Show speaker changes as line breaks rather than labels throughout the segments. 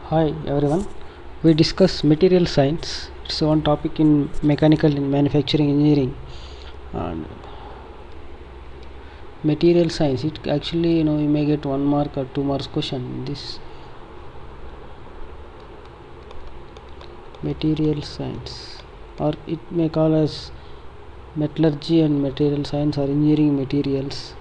Hi everyone. We discuss material science. It's one topic in mechanical and manufacturing engineering. And material science, it actually you may get 1 mark or 2 marks question in this material science, or it may call as metallurgy and material science or engineering materials.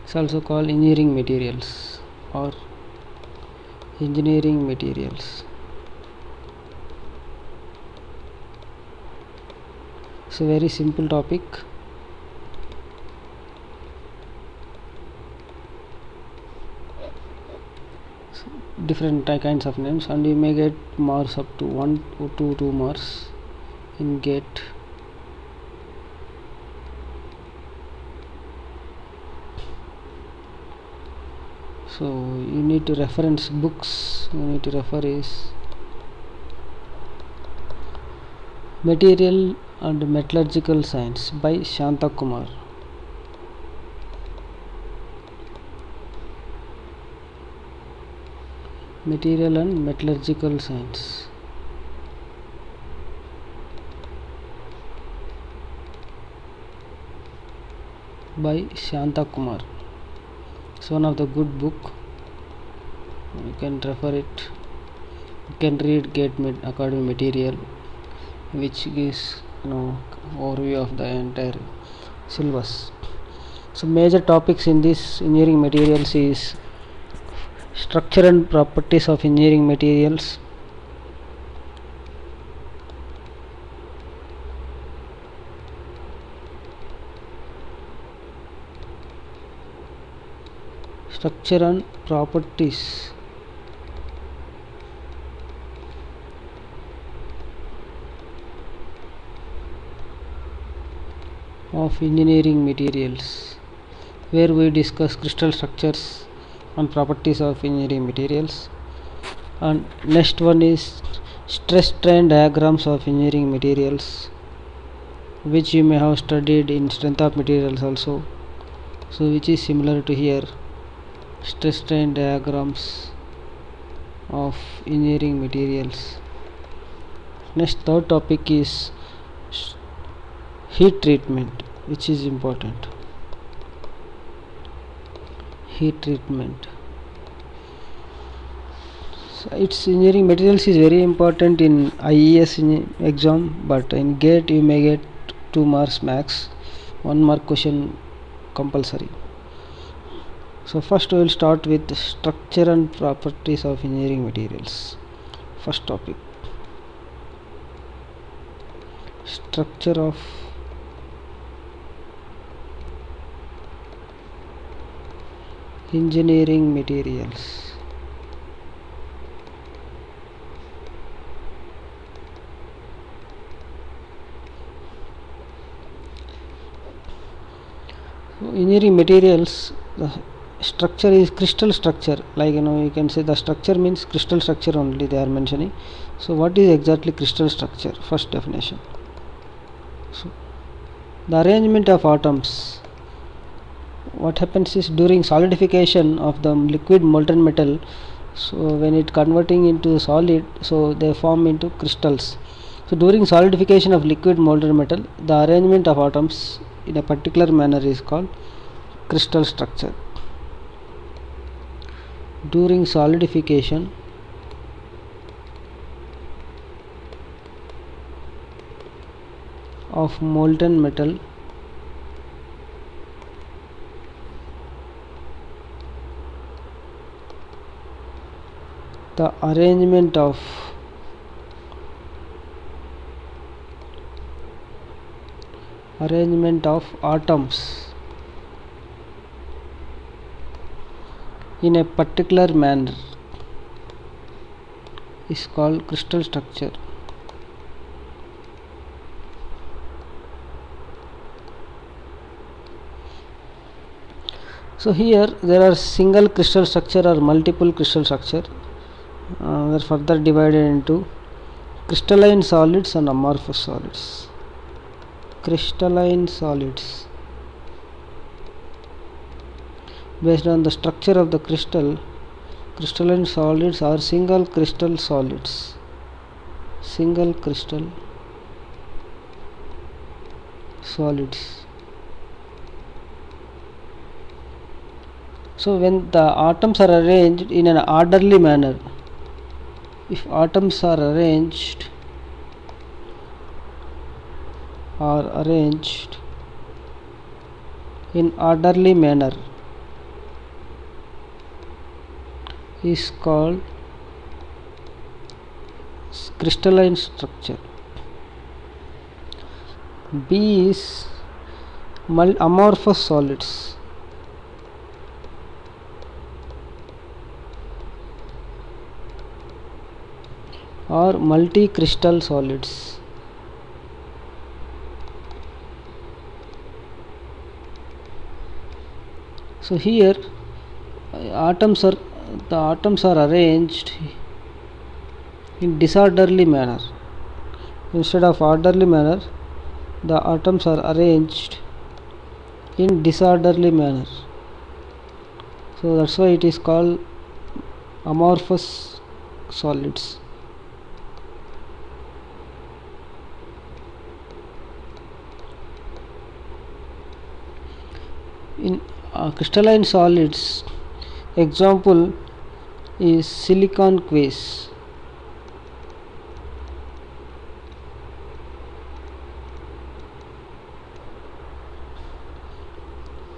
It's also called engineering materials or engineering materials. It's a very simple topic. Different kinds of names, and you may get marks up to 1 or 2 marks in GATE. So you need to reference books. You need to refer is Material and Metallurgical Science by Shanta Kumar. Material and Metallurgical Science by Shanta Kumar. It's one of the good book. You can refer it. You can read GATE Academy material, which gives overview of the entire syllabus. So major topics in this engineering materials is structure and properties of engineering materials, structure and properties of engineering materials, where we discuss crystal structures and properties of engineering materials. And next one is stress strain diagrams of engineering materials, which you may have studied in strength of materials also, so which is similar to here, stress strain diagrams of engineering materials. Next, third topic is heat treatment, which is important. Heat treatment. So its engineering materials is very important in IES exam, but in GATE you may get 2 marks max, 1 mark question compulsory. So first we will start with structure and properties of engineering materials. First topic, structure of engineering materials. So engineering materials, the structure is crystal structure, like you can say the structure means crystal structure only they are mentioning. So what is exactly crystal structure? First definition. So the arrangement of atoms. What happens is during solidification of the liquid molten metal, so when it converting into solid, so they form into crystals. So during solidification of liquid molten metal, the arrangement of atoms in a particular manner is called crystal structure. During solidification of molten metal, the arrangement of atoms in a particular manner is called crystal structure. So here there are single crystal structure or multiple crystal structure. They are further divided into crystalline solids and amorphous solids. Crystalline solids based on the structure of the crystal. Crystalline solids are single crystal solids. Single crystal solids. So when the atoms are arranged in an orderly manner, if atoms are arranged in orderly manner, is called crystalline structure. B is amorphous solids. Or multi-crystal solids. So here the atoms are arranged in disorderly manner. Instead of orderly manner, the atoms are arranged in disorderly manner. So that's why it is called amorphous solids. In crystalline solids, example is silicon quartz.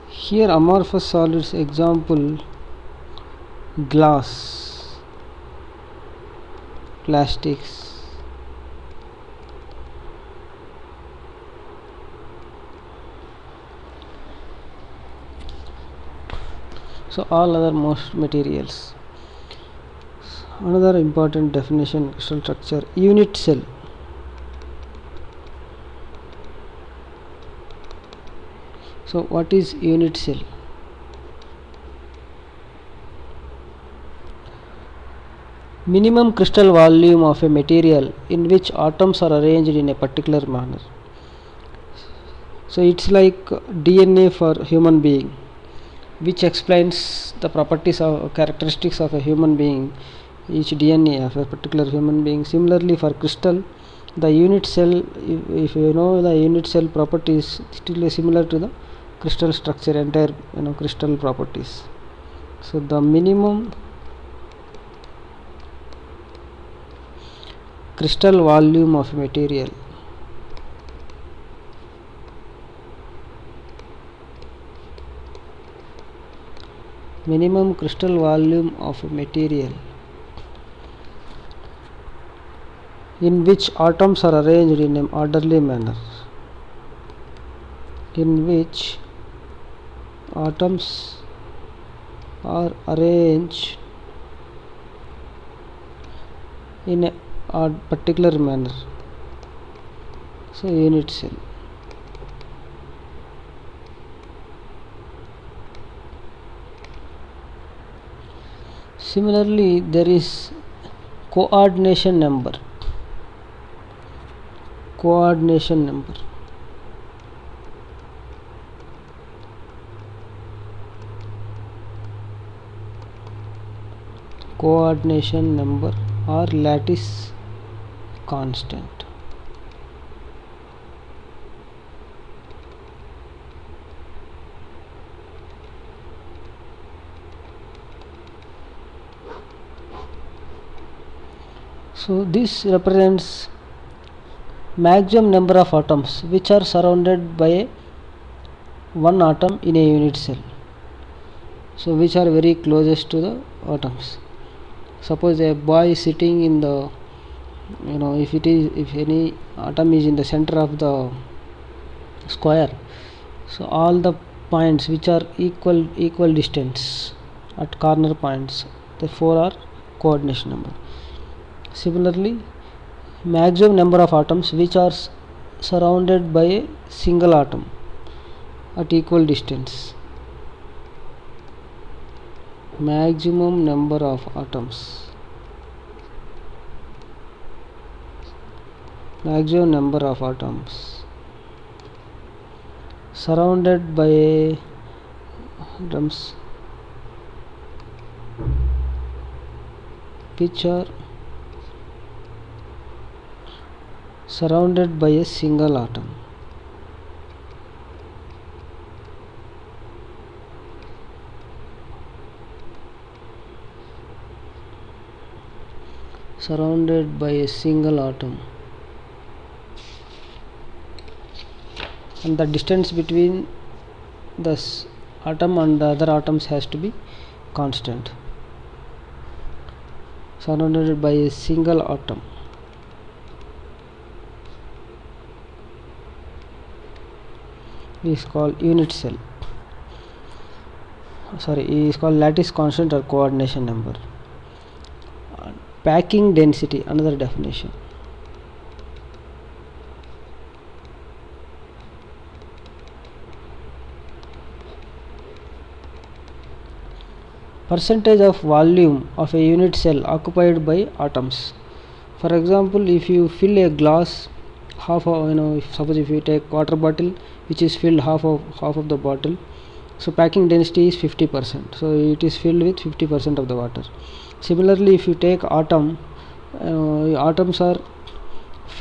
Here amorphous solids example glass, plastics. So all other most materials. Another important definition of crystal structure: unit cell. So what is unit cell? Minimum crystal volume of a material in which atoms are arranged in a particular manner. So it's like DNA for human being, which explains the properties or characteristics of a human being, each DNA of a particular human being. Similarly for crystal, the unit cell, if you know the unit cell properties, still similar to the crystal structure, entire crystal properties. So the minimum crystal volume of material in which atoms are arranged in an orderly manner, in which atoms are arranged in a particular manner. So unit cell. Similarly, there is coordination number. Coordination number. Coordination number or lattice constant. So this represents maximum number of atoms which are surrounded by one atom in a unit cell. So which are very closest to the atoms. Suppose a boy is sitting in the, if any atom is in the center of the square, so all the points which are equal distance at corner points, the four are coordination number. Similarly, maximum number of atoms which are surrounded by a single atom at equal distance. Maximum number of atoms. Maximum number of atoms surrounded by atoms which are surrounded by a single atom. Surrounded by a single atom, and the distance between this atom and the other atoms has to be constant. Surrounded by a single atom is called unit cell. Is called lattice constant or coordination number. Packing density, another definition. Percentage of volume of a unit cell occupied by atoms. For example, if you fill a glass half of, suppose if you take water bottle which is filled half of the bottle, so packing density is 50%, so it is filled with 50% of the water. Similarly, if you take atom, atoms are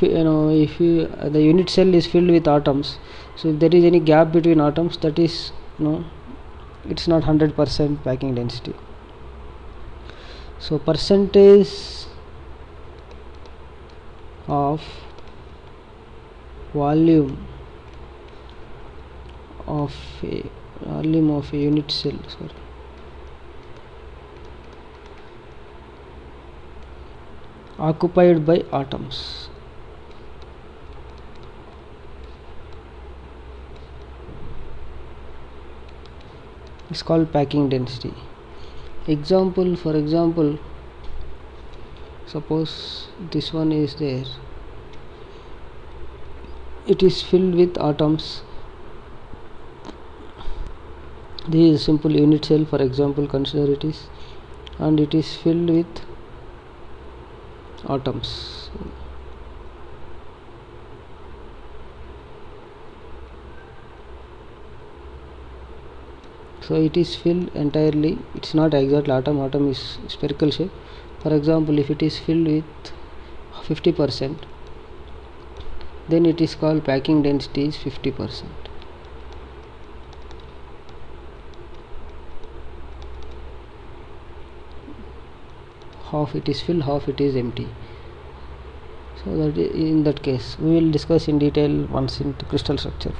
if the unit cell is filled with atoms, so if there is any gap between atoms, that is it's not 100% packing density. So percentage of volume of a unit cell occupied by atoms is called packing density. For example, suppose this one is there, it is filled with atoms. This is a simple unit cell, for example, consider it is, and it is filled with atoms. So it is filled entirely, it's not exact atom is spherical shape. For example, if it is filled with 50%, then it is called packing density is 50%. Half it is filled, half it is empty. So that in that case we will discuss in detail once into crystal structure.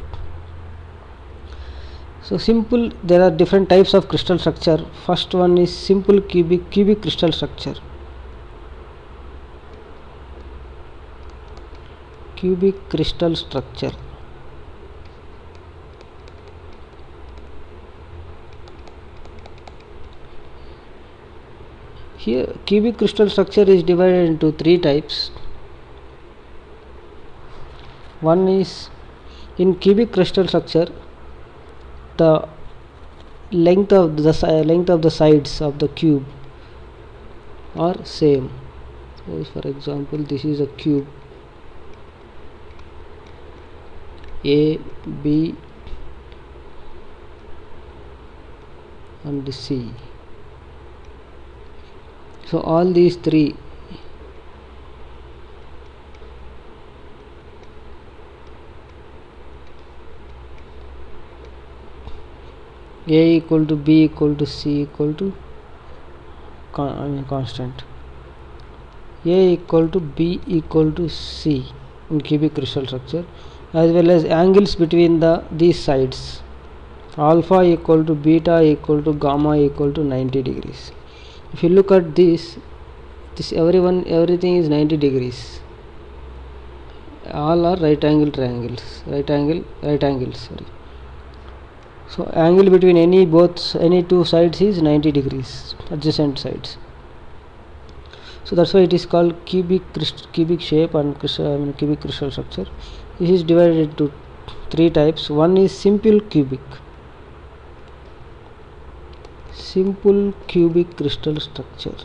So simple, there are different types of crystal structure. First one is simple cubic crystal structure. Cubic crystal structure. Here cubic crystal structure is divided into three types. One is, in cubic crystal structure, the length of the sides of the cube are same. So for example, this is a cube A, B and C. So all these three A equal to B equal to C equal to constant. A equal to B equal to C in cubic crystal structure, as well as angles between these sides. Alpha equal to beta equal to gamma equal to 90 degrees. If you look at this everything is 90 degrees. All are right angles. Sorry. So angle between any two sides is 90 degrees, adjacent sides. So that's why it is called cubic shape and cubic crystal structure. This is divided into three types. One is simple cubic crystal structure.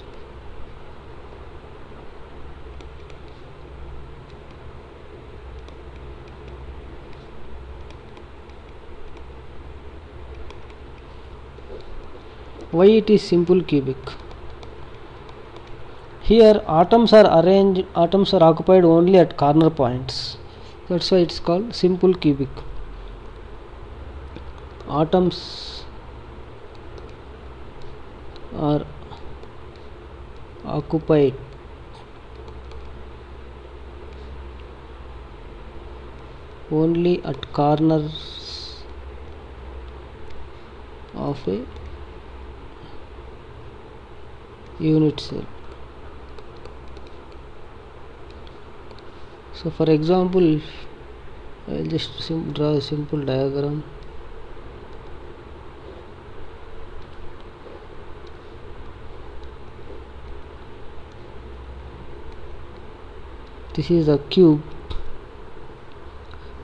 Why it is simple cubic? Here atoms are occupied only at corner points. That's why it's called simple cubic. Atoms are occupied only at corners of a unit cell. So for example, I will just draw a simple diagram. This is a cube.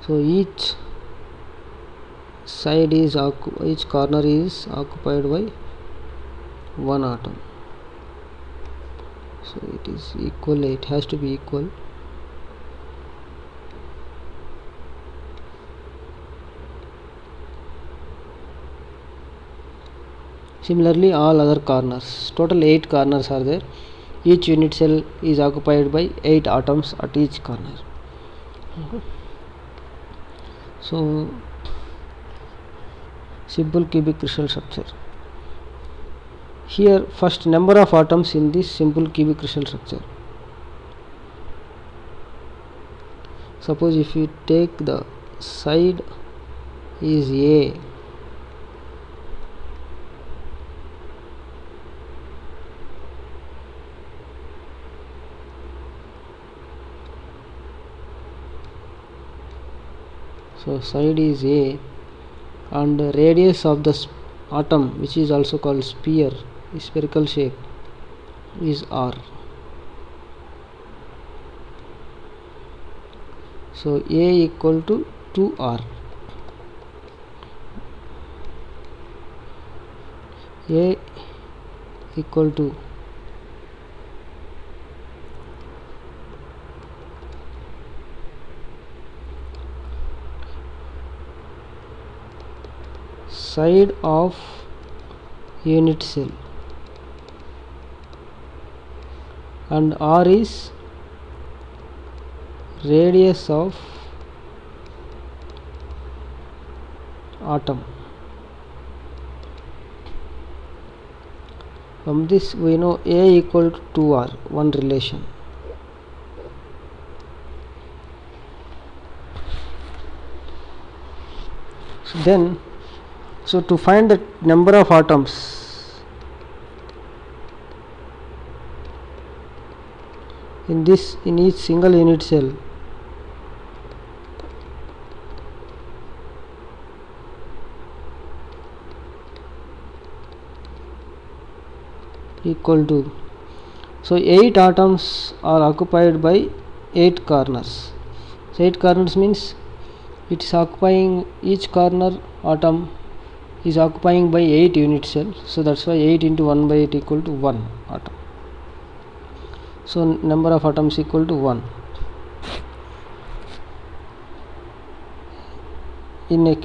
So each corner is occupied by one atom. So it is equal. It has to be equal. Similarly, all other corners, total 8 corners are there. Each unit cell is occupied by 8 atoms at each corner. So simple cubic crystal structure. Here first number of atoms in this simple cubic crystal structure. Suppose if you take the side is A, so side is A and the radius of the atom, which is also called sphere, spherical shape, is R. So A equal to 2R. A equal to side of unit cell and R is radius of atom. From this we know A equal to 2R, one relation. So to find the number of atoms in each single unit cell, equal to, so 8 atoms are occupied by 8 corners. So 8 corners means it is occupying, each corner atom is occupying by 8 unit cells. So that's why 8 into 1 by 8 equal to 1 atom. So number of atoms equal to 1.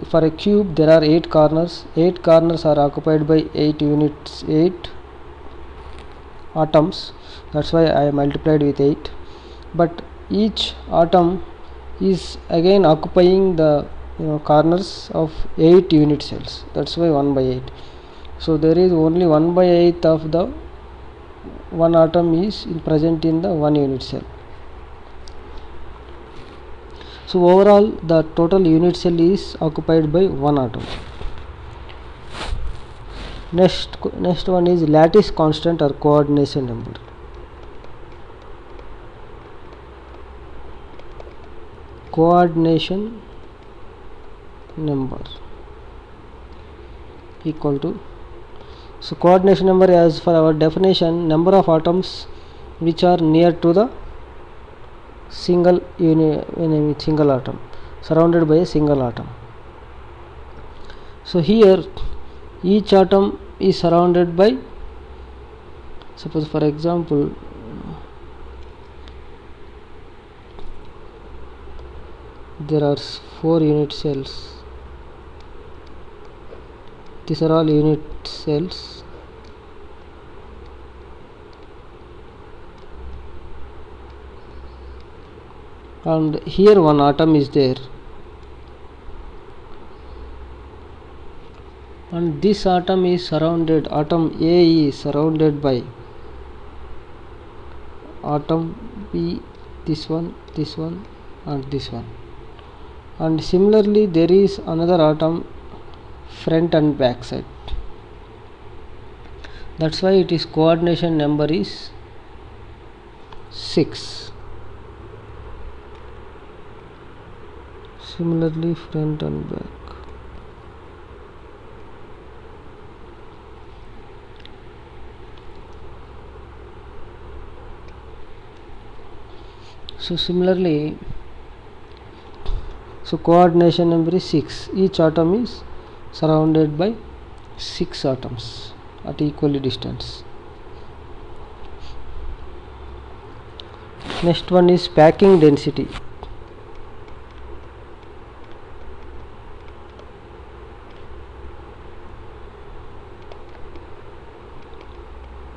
For a cube there are 8 corners. 8 corners are occupied by 8 atoms. That's why I multiplied with 8. But each atom is again occupying the corners of 8 unit cells. That's why 1 by 8. So there is only 1 by 8 of the one atom is present in the one unit cell. So overall the total unit cell is occupied by one atom. Next one is lattice constant or coordination number. Coordination number equal to, so coordination number, as for our definition, number of atoms which are near to the single atom, surrounded by a single atom. So here each atom is surrounded by, suppose for example there are 4 unit cells. These are all unit cells. and here one atom is there, and this atom is surrounded, atom A is surrounded by atom B, this one and this one, and similarly there is another atom front and back side. That's why it is coordination number is 6. Similarly front and back. So similarly, so coordination number is 6. Each atom is surrounded by 6 atoms at equally distance. Next one is packing density.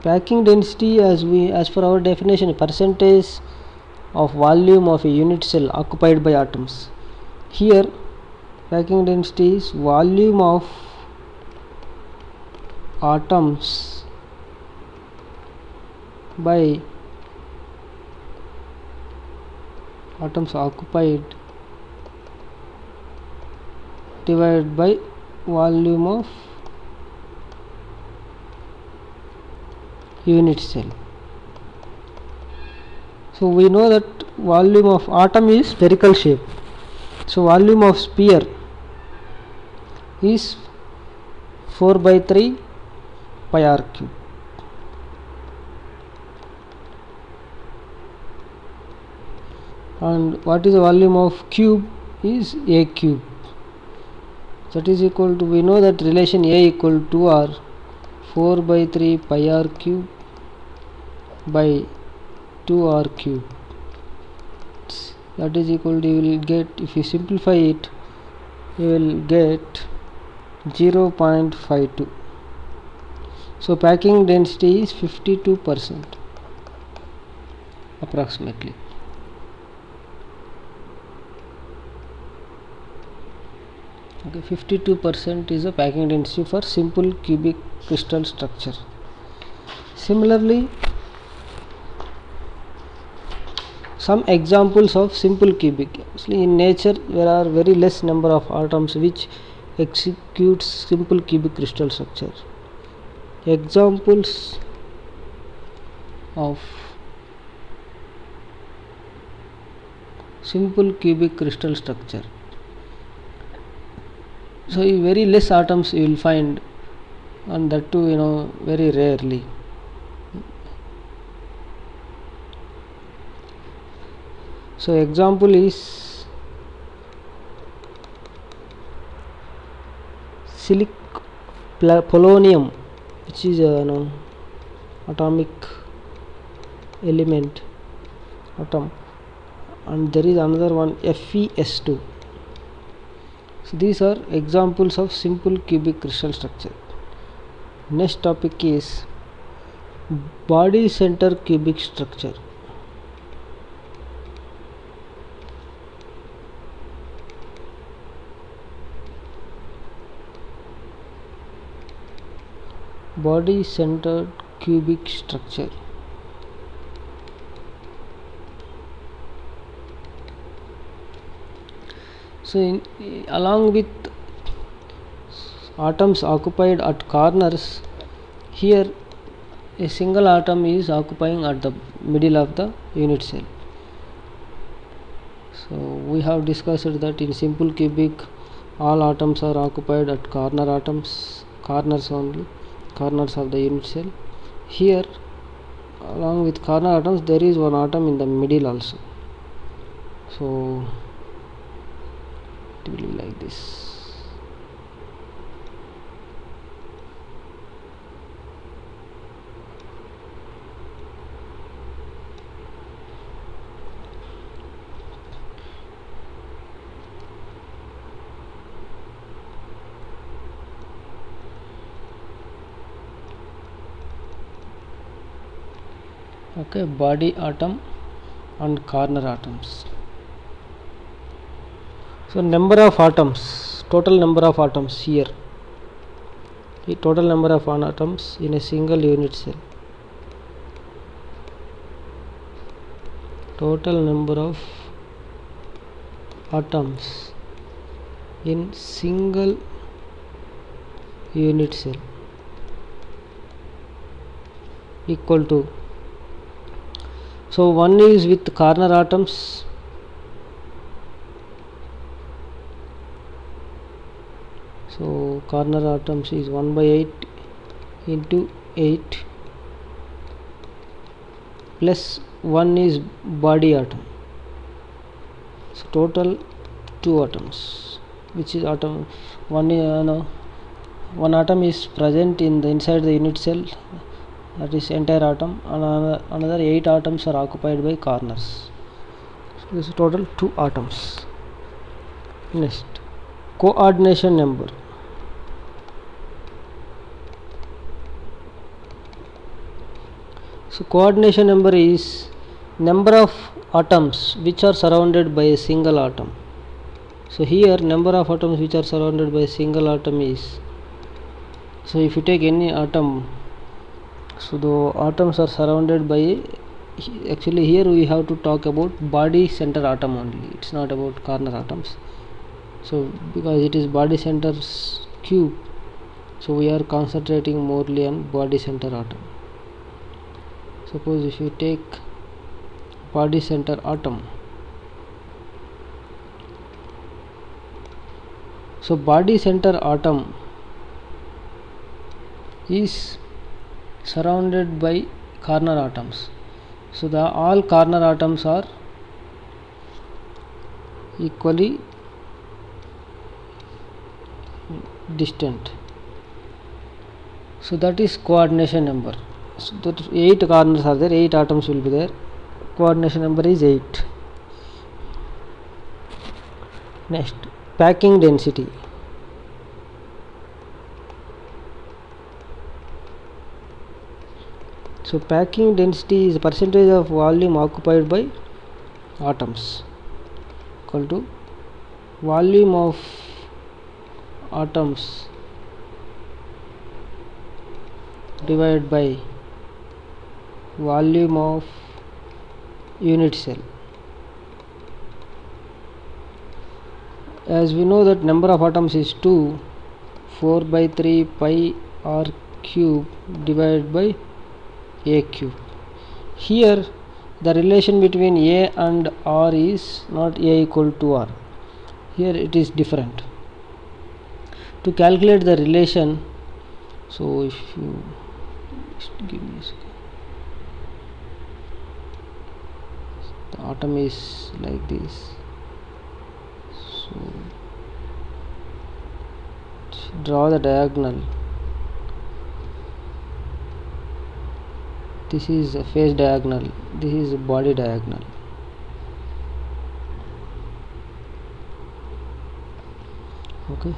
Packing density, as per our definition, percentage of volume of a unit cell occupied by atoms. Here packing density is volume of atoms by atoms occupied divided by volume of unit cell. So we know that volume of atom is spherical shape, so volume of sphere is 4 by 3 pi r cube. And what is the volume of cube is a cube, that is equal to, we know that relation a equal to r 4 by 3 pi r cube by 2 r cube, that is equal to, you will get, if you simplify it, you will get 0.52. So packing density is 52% approximately. Okay, 52% is the packing density for simple cubic crystal structure. Similarly, some examples of simple cubic. Actually, in nature there are very less number of atoms which executes simple cubic crystal structure. Examples of simple cubic crystal structure. So very less atoms you will find, and that too very rarely. So example is polonium, which is atomic element atom, and there is another one FeS2. So these are examples of simple cubic crystal structure. Next topic is body center cubic structure. Body centered cubic structure. So along with atoms occupied at corners, here a single atom is occupying at the middle of the unit cell. So we have discussed that in simple cubic all atoms are occupied at corners only, corners of the unit cell. Here along with corner atoms there is one atom in the middle also. So it will be like this. Okay, body atom and corner atoms. So number of atoms, total number of atoms here, the total number of atoms in a single unit cell, total number of atoms in single unit cell equal to, so one is with corner atoms, so corner atoms is 1 by 8 into 8 plus 1 is body atom, so total 2 atoms, which is atom one atom is present in the inside the unit cell, that is entire atom, and another 8 atoms are occupied by corners, so this is total 2 atoms. Next, coordination number. So coordination number is number of atoms which are surrounded by a single atom. So here number of atoms which are surrounded by a single atom is, so if you take any atom, so the atoms are surrounded by, actually here we have to talk about body center atom only, it's not about corner atoms. So because it is body center cube, so we are concentrating morely on body center atom. Suppose if you take body center atom, so body center atom is surrounded by corner atoms, so the all corner atoms are equally distant, so that is coordination number. So that 8 corners are there, 8 atoms will be there, coordination number is 8. Next, packing density. So packing density is percentage of volume occupied by atoms equal to volume of atoms divided by volume of unit cell. As we know that number of atoms is 2, 4 by 3 pi r cube divided by a cube. Here the relation between a and r is not a equal to r, here it is different. To calculate the relation, so if you just give me a second, the atom is like this, so draw the diagonal, this is a face diagonal, this is a body diagonal. Okay,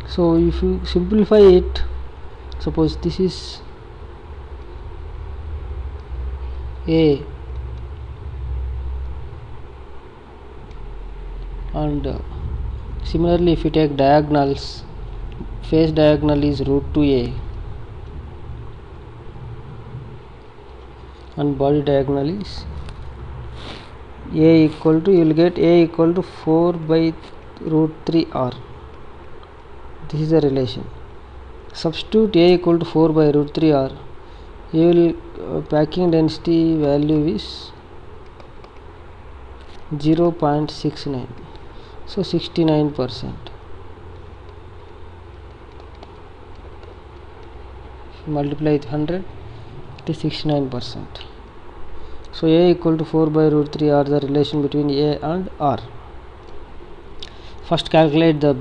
so if you simplify it, suppose this is A and similarly if you take diagonals, face diagonal is root 2a and body diagonal is a equal to, you will get a equal to 4 by root 3r. This is the relation. Substitute a equal to 4 by root 3r, you will packing density value is 0.69, so 69%. Multiply with 100, it is 69%. So a equal to 4 by root 3 r, the relation between a and r. First calculate the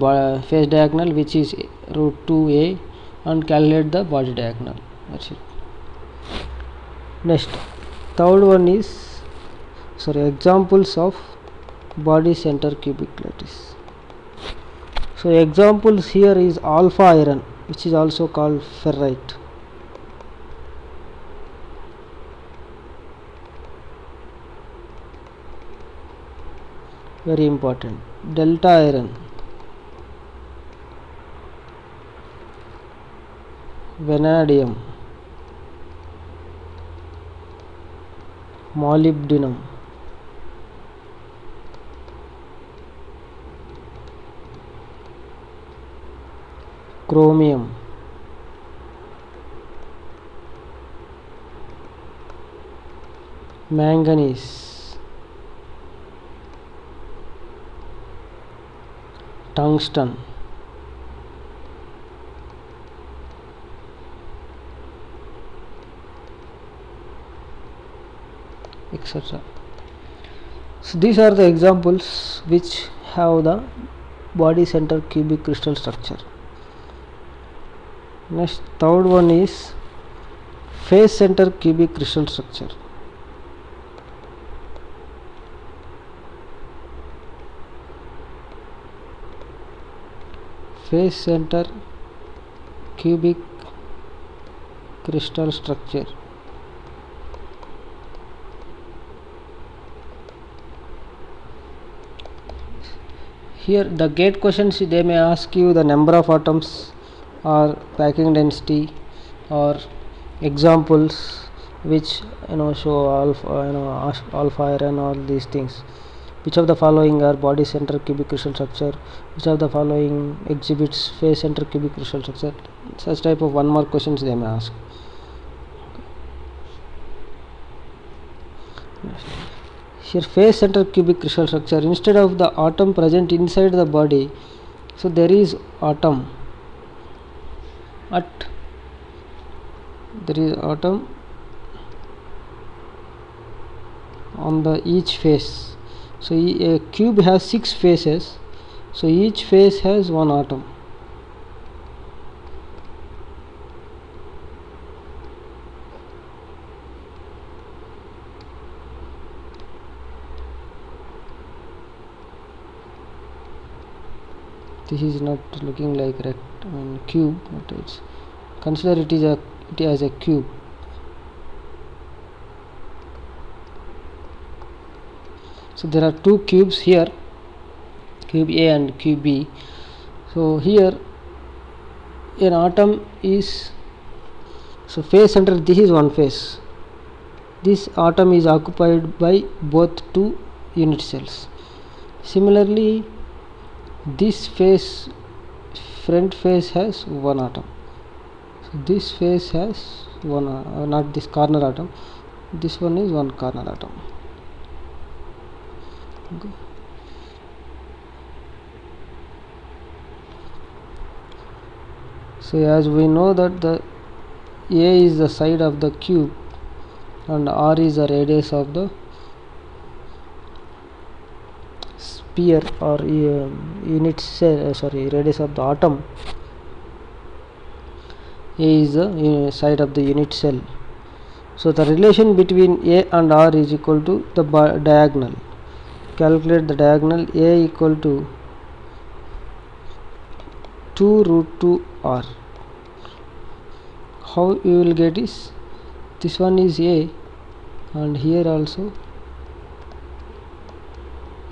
face diagonal, which is root 2a, and calculate the body diagonal. That's it. Next, third one is, examples of body center cubic lattice. So examples here is alpha iron, which is also called ferrite. Very important. Delta iron, vanadium, molybdenum, chromium, manganese, tungsten, etc. So these are the examples which have the body center cubic crystal structure. Next, third one is face center cubic crystal structure. Face center cubic crystal structure. Here the gate questions, they may ask you the number of atoms or packing density or examples which show alpha iron, all these things. Which of the following are body center cubic crystal structure? Which of the following exhibits face center cubic crystal structure? Such type of 1 mark questions they may ask. Here face center cubic crystal structure, instead of the atom present inside the body, so there is atom on the each face. So a cube has 6 faces, so each face has 1 atom. This is not looking like cube, but it's consider it as a cube. So there are 2 cubes here, cube A and cube B. So here an atom is, so face center, this is one face. This atom is occupied by both 2 unit cells. Similarly, this face, front face, has 1 atom. So this face has one, not this corner atom, this one is 1 corner atom. Okay. So as we know that the A is the side of the cube and R is the radius of the sphere or unit cell, radius of the atom. A is the side of the unit cell. So the relation between A and R is equal to the diagonal. Calculate the diagonal. A equal to 2 root 2 R. How you will get is, this one is A and here also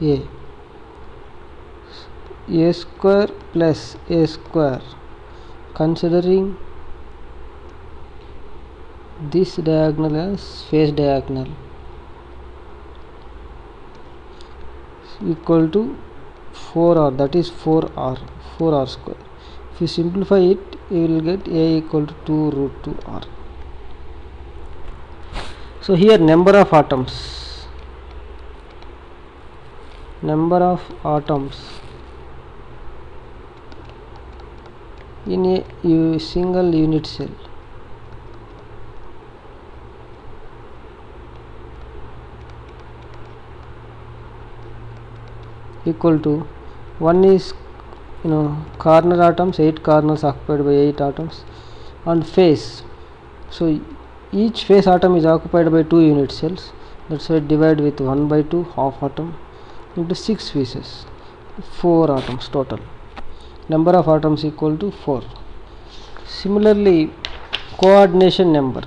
A. A square plus A square, considering this diagonal as face diagonal, equal to 4R, that is 4R square. If you simplify it, you will get A equal to 2 root 2R. So here number of atoms in a single unit cell equal to, one is corner atoms, 8 corners occupied by 8 atoms, and face. So each face atom is occupied by 2 unit cells, that's why divide with 1 by 2 half atom into 6 faces, 4 atoms total. number of atoms equal to 4. Similarly, coordination number.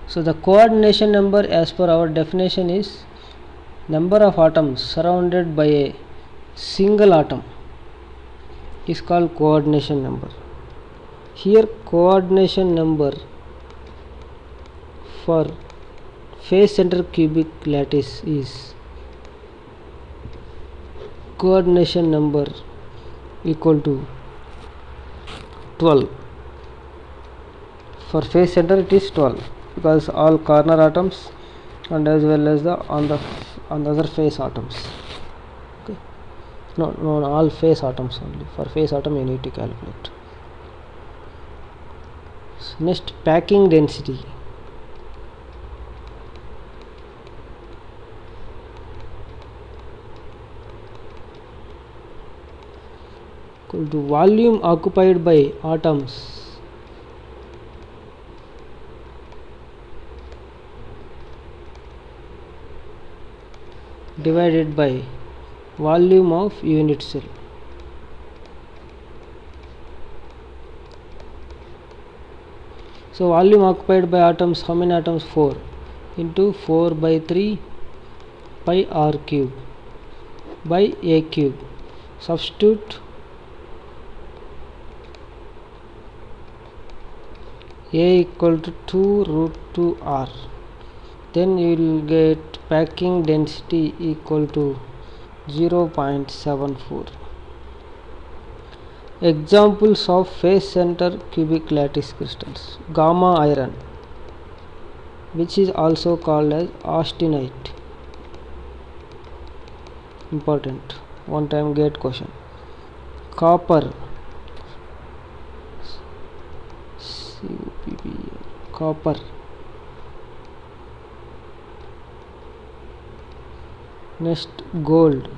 So the coordination number as per our definition is number of atoms surrounded by a single atom is called coordination number. Here coordination number for face center cubic lattice is coordination number equal to 12. For face center it is 12 because all corner atoms and as well as the on the other face atoms. Okay, no all face atoms only. For face atom you need to calculate. So next, packing density. Equal to volume occupied by atoms divided by volume of unit cell. So volume occupied by atoms, how many atoms? 4 into 4 by 3 pi r cube by a cube. Substitute a equal to 2 root 2 r. Then you will get packing density equal to 0.74. Examples of face center cubic lattice crystals: gamma iron, which is also called as austenite. Important one time gate question. Copper, copper. Next, gold,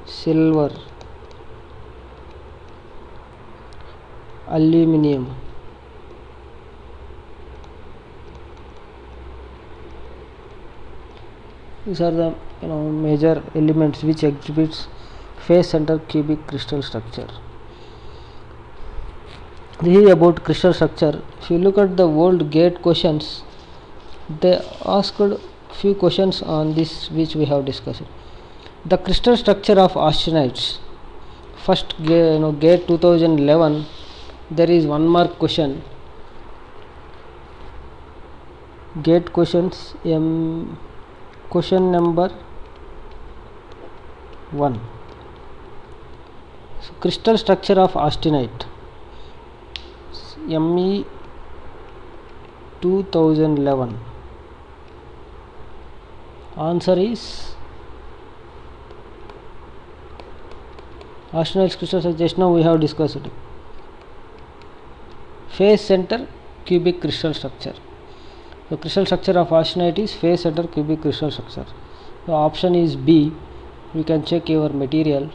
silver, aluminium. These are the major elements which exhibits face center cubic crystal structure. This is about crystal structure. If you look at the old gate questions, they asked few questions on this which we have discussed. The crystal structure of austenites. First gate 2011, there is 1 mark question. Gate questions, question number 1. So, crystal structure of austenite, ME 2011. Answer is austenite crystal structure. Just now we have discussed it. Face center cubic crystal structure. The crystal structure of austenite is face center cubic crystal structure. The option is B. You can check your material.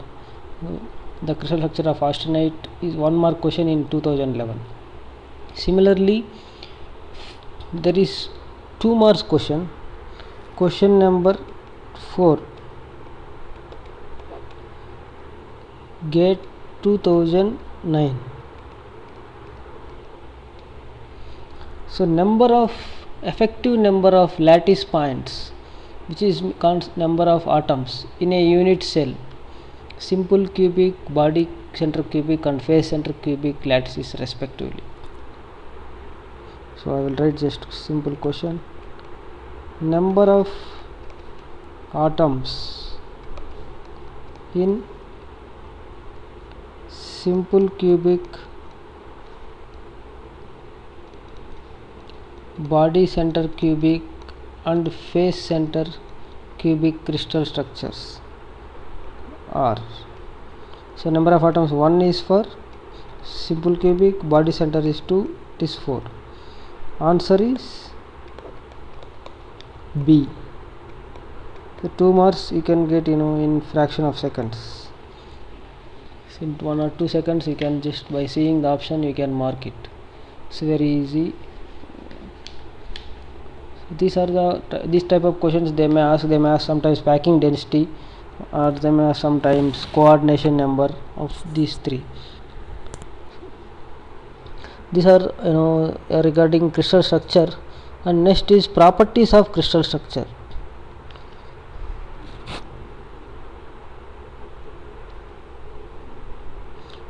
The crystal structure of austenite is 1 mark question in 2011. Similarly, there is 2 marks question. Question number 4, gate 2009. So effective number of lattice points, which is number of atoms in a unit cell, simple cubic, body center cubic and face center cubic lattices respectively. So I will write just simple question. Number of atoms in simple cubic, body center cubic and face center cubic crystal structures are. So number of atoms, 1 is for simple cubic, body center is 2, it is 4. Answer is B. The 2 marks you can get in fraction of seconds. In 1 or 2 seconds you can just by seeing the option you can mark it. It's very easy. These are these type of questions they may ask. They may ask sometimes packing density, or they may ask sometimes coordination number of these three. These are regarding crystal structure. And next is properties of crystal structure.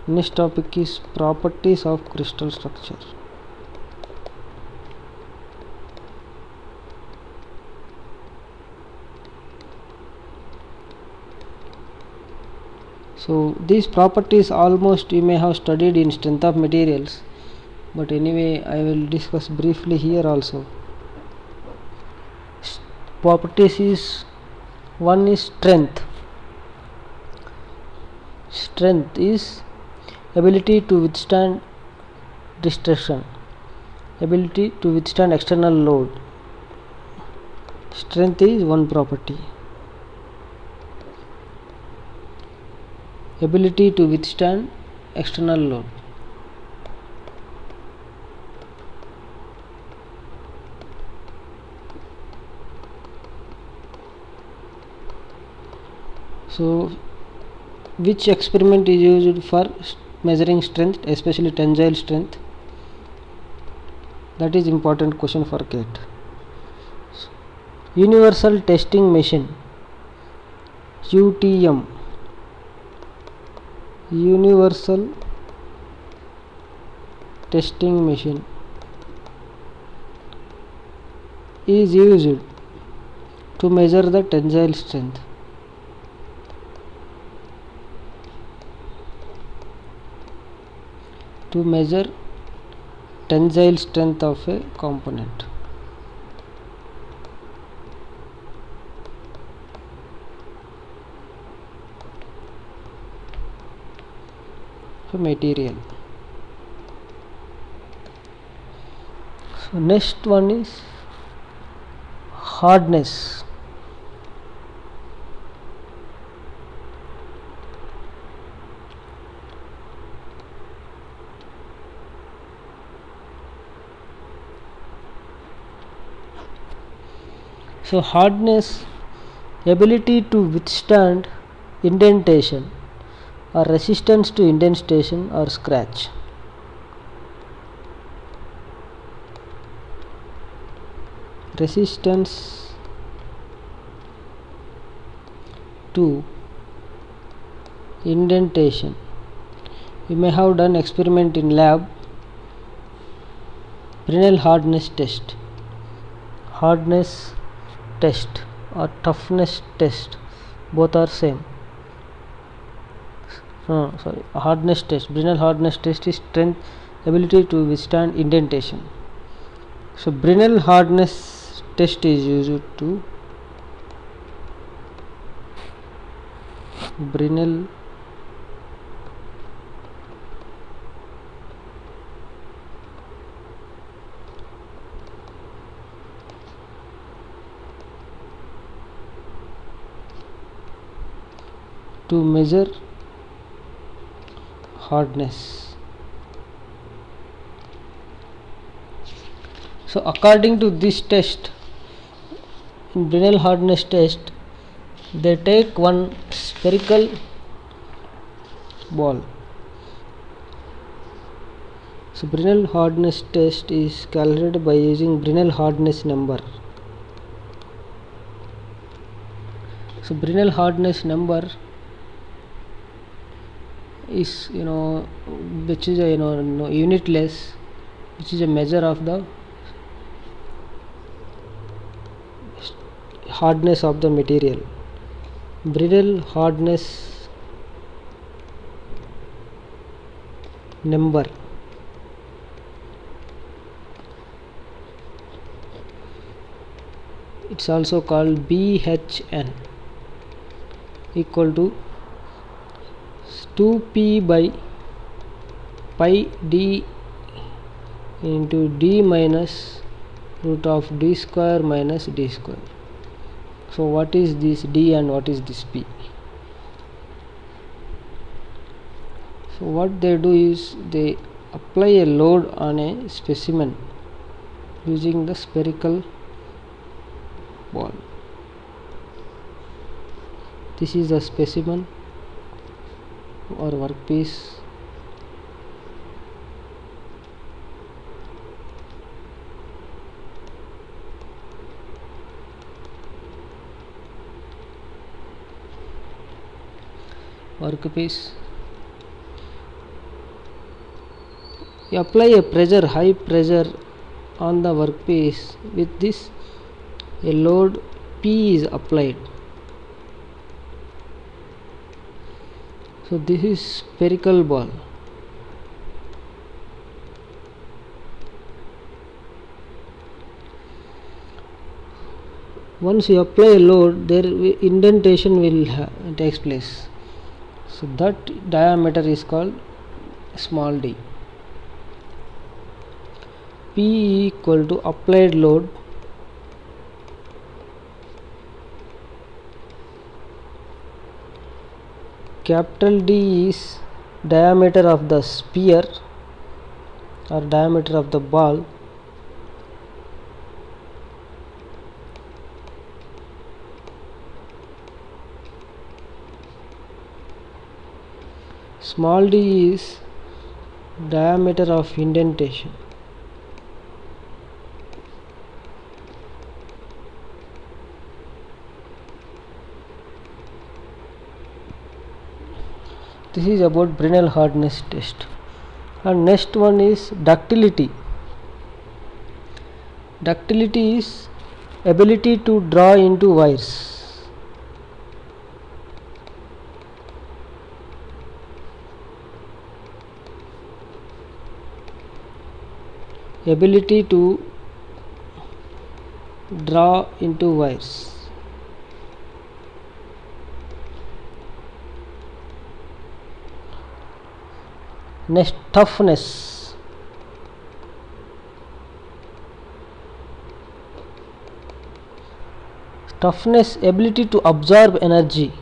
Next topic is properties of crystal structure. So these properties almost you may have studied in strength of materials, but anyway I will discuss briefly here also. Properties is, one is strength. Strength is ability to withstand destruction, ability to withstand external load. Strength is one property. Ability to withstand external load. So which experiment is used for measuring strength, especially tensile strength? That is important question for GATE. Universal testing machine, UTM, universal testing machine, is used to measure the tensile strength. To measure tensile strength of a component. Material. So next one is hardness. So hardness, ability to withstand indentation or resistance to indentation or scratch. Resistance to indentation. You may have done experiment in lab. Brinell hardness test, hardness test or toughness test, both are same. Hardness test, Brinell hardness test is strength, ability to withstand indentation. So Brinell hardness test is used to Brinell to measure hardness. So according to this test, in Brinell hardness test, they take one spherical ball. So Brinell hardness test is calculated by using Brinell hardness number. So Brinell hardness number is which is a unitless, which is a measure of the hardness of the material. Brinell hardness number it's also called BHN, equal to 2p by pi d into d minus root of d square minus d square. So what is this d and what is this p? So what they do is they apply a load on a specimen using the spherical This is a specimen or workpiece. You apply a pressure, high pressure on the workpiece. With this, a load P is applied. So this is spherical ball. Once you apply a load, there indentation will takes place. So that diameter is called small d. P equal to applied load capital D is diameter of the sphere or diameter of the ball. Small d is diameter of indentation. This is about Brinell hardness test. And next one is ductility. Ductility is ability to draw into wires. Ability to draw into wires. Next, toughness. Toughness, ability to absorb energy,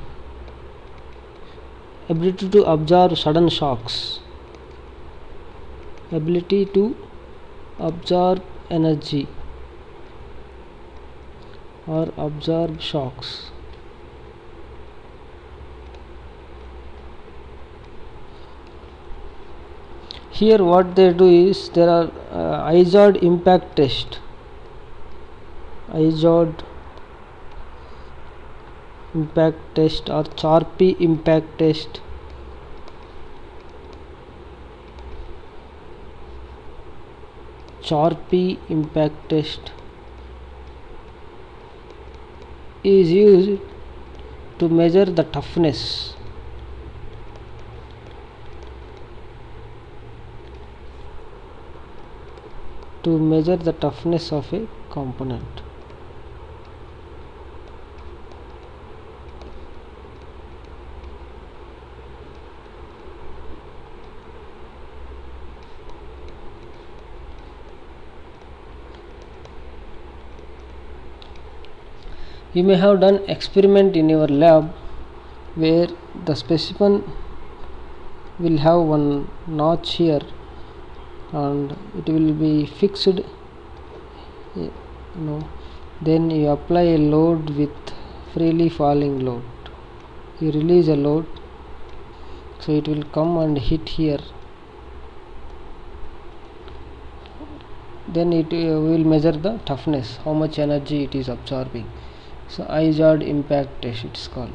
ability to absorb sudden shocks, ability to absorb energy or absorb shocks. Here what they do is there are IZOD impact test, IZOD impact test or Charpy impact test. Charpy impact test is used to measure the toughness. To measure the toughness of a component. You may have done experiment in your lab where the specimen will have one notch here and it will be fixed, then you apply a load with freely falling load. You release a load, so it will come and hit here, then it will measure the toughness, how much energy it is absorbing. So IZOD impact test it's called.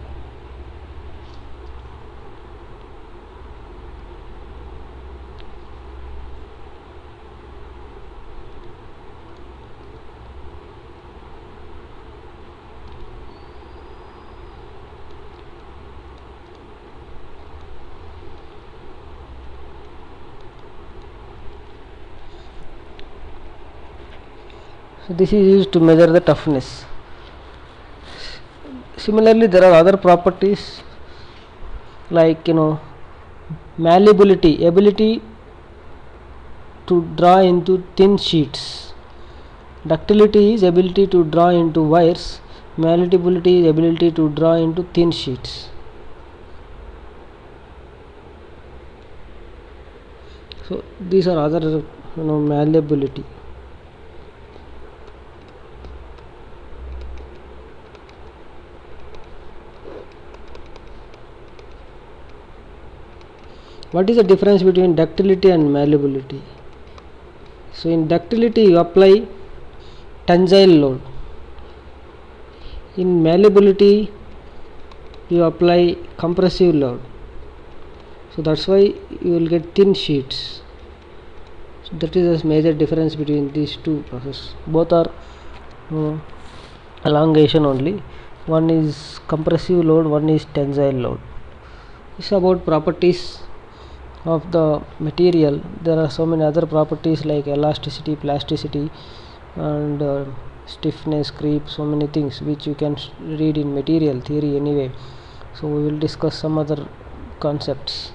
So this is used to measure the toughness. Similarly, there are other properties like malleability, ability to draw into thin sheets. Ductility is ability to draw into wires. Malleability is ability to draw into thin sheets. So these are other malleability. What is the difference between ductility and malleability? So in ductility you apply tensile load, in malleability you apply compressive load. So that's why you will get thin sheets. So that is a major difference between these two processes. Both are elongation only. One is compressive load, one is tensile load. This is about properties of the material. There are so many other properties like elasticity, plasticity, and stiffness, creep, so many things which you can read in material theory anyway. So we will discuss some other concepts.